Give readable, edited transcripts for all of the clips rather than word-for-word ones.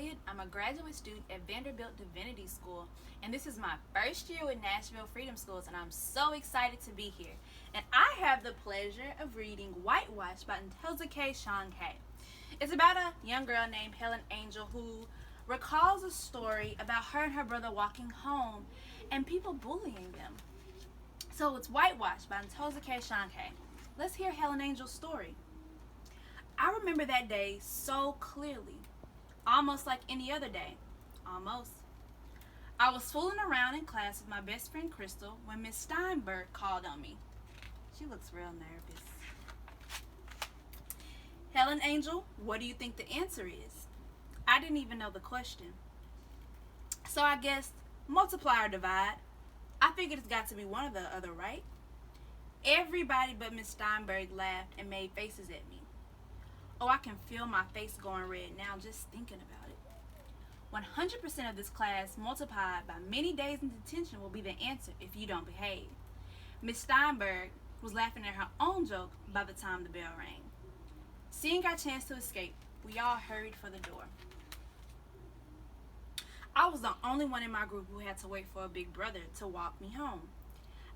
Elliott. I'm a graduate student at Vanderbilt Divinity School, and this is my first year with Nashville Freedom Schools, and I'm so excited to be here. And I have the pleasure of reading Whitewash by Ntozake Shange. It's about a young girl named Helen Angel who recalls a story about her and her brother walking home and people bullying them. So it's Whitewash by Ntozake Shange. Let's hear Helen Angel's story. I remember that day so clearly, almost like any other day. Almost. I was fooling around in class with my best friend Crystal when Ms. Steinberg called on me. She looks real nervous. Helen Angel, what do you think the answer is? I didn't even know the question. So I guessed multiply or divide. I figured it's got to be one or the other, right? Everybody but Ms. Steinberg laughed and made faces at me. Oh, I can feel my face going red now just thinking about it. 100% of this class multiplied by many days in detention will be the answer if you don't behave. Miss Steinberg was laughing at her own joke by the time the bell rang. Seeing our chance to escape, we all hurried for the door. I was the only one in my group who had to wait for a big brother to walk me home.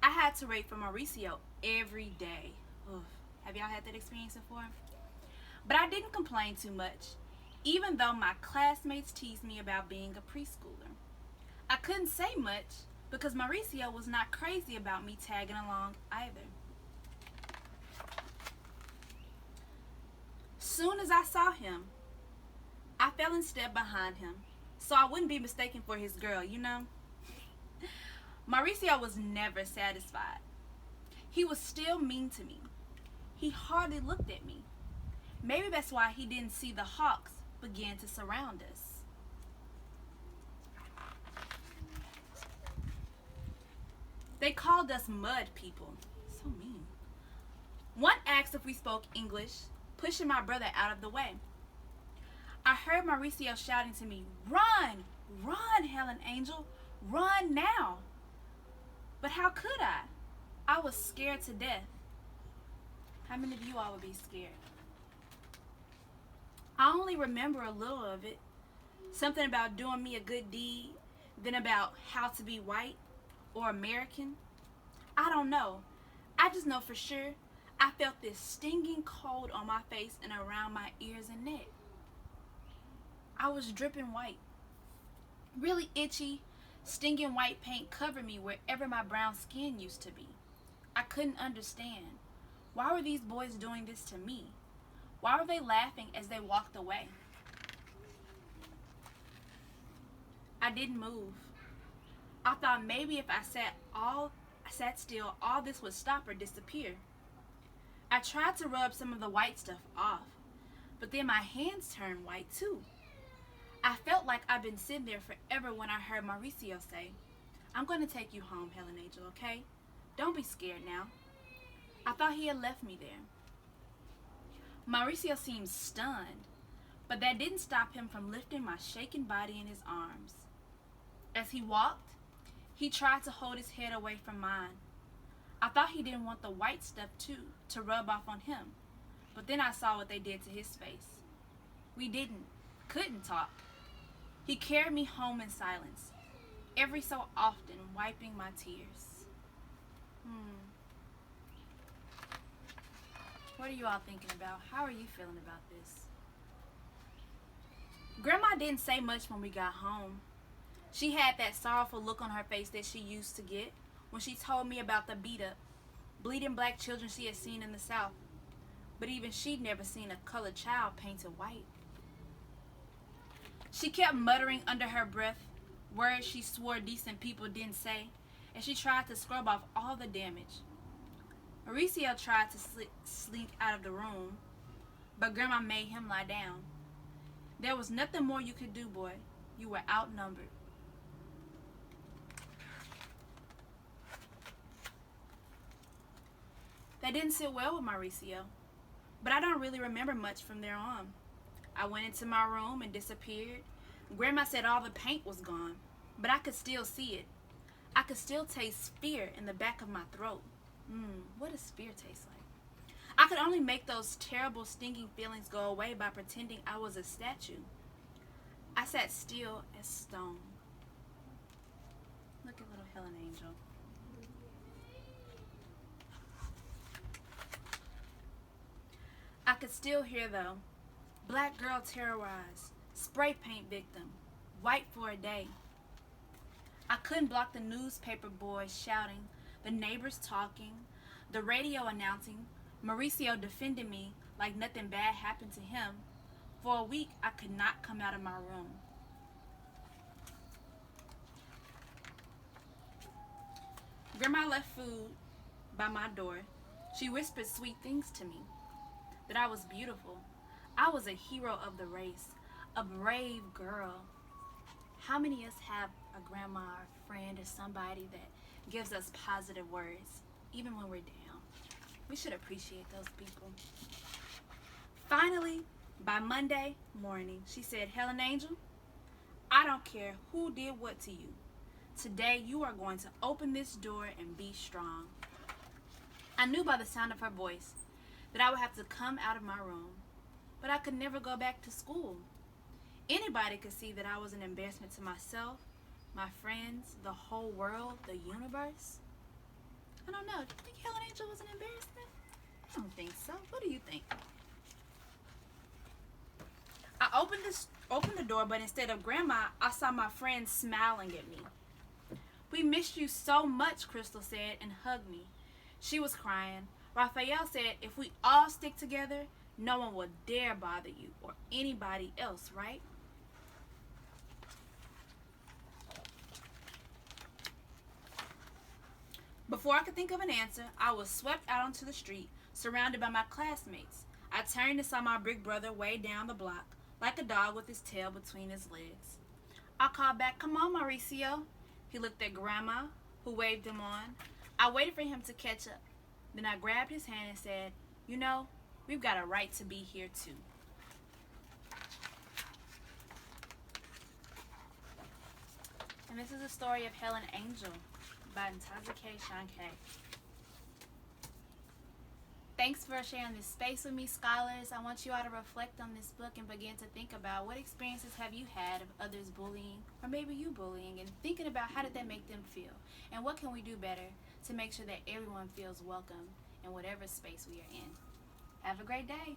I had to wait for Mauricio every day. Oof. Have y'all had that experience before? But I didn't complain too much, even though my classmates teased me about being a preschooler. I couldn't say much because Mauricio was not crazy about me tagging along either. Soon as I saw him, I fell in step behind him so I wouldn't be mistaken for his girl, you know? Mauricio was never satisfied. He was still mean to me. He hardly looked at me. Maybe that's why he didn't see the hawks begin to surround us. They called us mud people. So mean. One asked if we spoke English, pushing my brother out of the way. I heard Mauricio shouting to me, "Run! Run, Helen Angel! Run now!" But how could I? I was scared to death. How many of you all would be scared? I only remember a little of it. Something about doing me a good deed, then about how to be white or American. I don't know. I just know for sure I felt this stinging cold on my face and around my ears and neck. I was dripping white. Really itchy, stinging white paint covered me wherever my brown skin used to be. I couldn't understand. Why were these boys doing this to me? Why were they laughing as they walked away? I didn't move. I thought maybe if I sat still, all this would stop or disappear. I tried to rub some of the white stuff off, but then my hands turned white too. I felt like I'd been sitting there forever when I heard Mauricio say, "I'm going to take you home, Helen Angel, okay? Don't be scared now." I thought he had left me there. Mauricio seemed stunned, but that didn't stop him from lifting my shaken body in his arms. As he walked, he tried to hold his head away from mine. I thought he didn't want the white stuff too to rub off on him, but then I saw what they did to his face. We couldn't talk. He carried me home in silence, every so often wiping my tears. What are you all thinking about? How are you feeling about this? Grandma didn't say much when we got home. She had that sorrowful look on her face that she used to get when she told me about the beat-up, bleeding black children she had seen in the South. But even she'd never seen a colored child painted white. She kept muttering under her breath words she swore decent people didn't say, and she tried to scrub off all the damage. Mauricio tried to slink out of the room, but Grandma made him lie down. There was nothing more you could do, boy. You were outnumbered. That didn't sit well with Mauricio, but I don't really remember much from there on. I went into my room and disappeared. Grandma said all the paint was gone, but I could still see it. I could still taste fear in the back of my throat. What does fear taste like? I could only make those terrible stinging feelings go away by pretending I was a statue. I sat sat still as stone. Look at little Helen Angel. I could still hear, though, black girl terrorized, spray paint victim, white for a day. I couldn't block the newspaper boys shouting, the neighbors talking, the radio announcing, Mauricio defending me like nothing bad happened to him. For a week, I could not come out of my room. Grandma left food by my door. She whispered sweet things to me, that I was beautiful. I was a hero of the race, a brave girl. How many of us have a grandma or friend or somebody that gives us positive words, even when we're down? We should appreciate those people. Finally, by Monday morning, she said, Helen Angel, I don't care who did what to you. Today, you are going to open this door and be strong. I knew by the sound of her voice that I would have to come out of my room, but I could never go back to school. Anybody could see that I was an embarrassment to myself, my friends, the whole world, the universe. I don't know. Do you think Helen Angel was an embarrassment? I don't think so. What do you think? I opened the door, but instead of Grandma, I saw my friends smiling at me. We missed you so much, Crystal said, and hugged me. She was crying. Raphael said, if we all stick together, no one will dare bother you or anybody else, right? Before I could think of an answer, I was swept out onto the street, surrounded by my classmates. I turned and saw my big brother way down the block, like a dog with his tail between his legs. I called back, come on, Mauricio. He looked at Grandma, who waved him on. I waited for him to catch up. Then I grabbed his hand and said, you know, we've got a right to be here too. And this is the story of Helen Angel by Ntozake Shange. Thanks for sharing this space with me, scholars. I want you all to reflect on this book and begin to think about what experiences have you had of others bullying, or maybe you bullying, and thinking about how did that make them feel, and what can we do better to make sure that everyone feels welcome in whatever space we are in. Have a great day.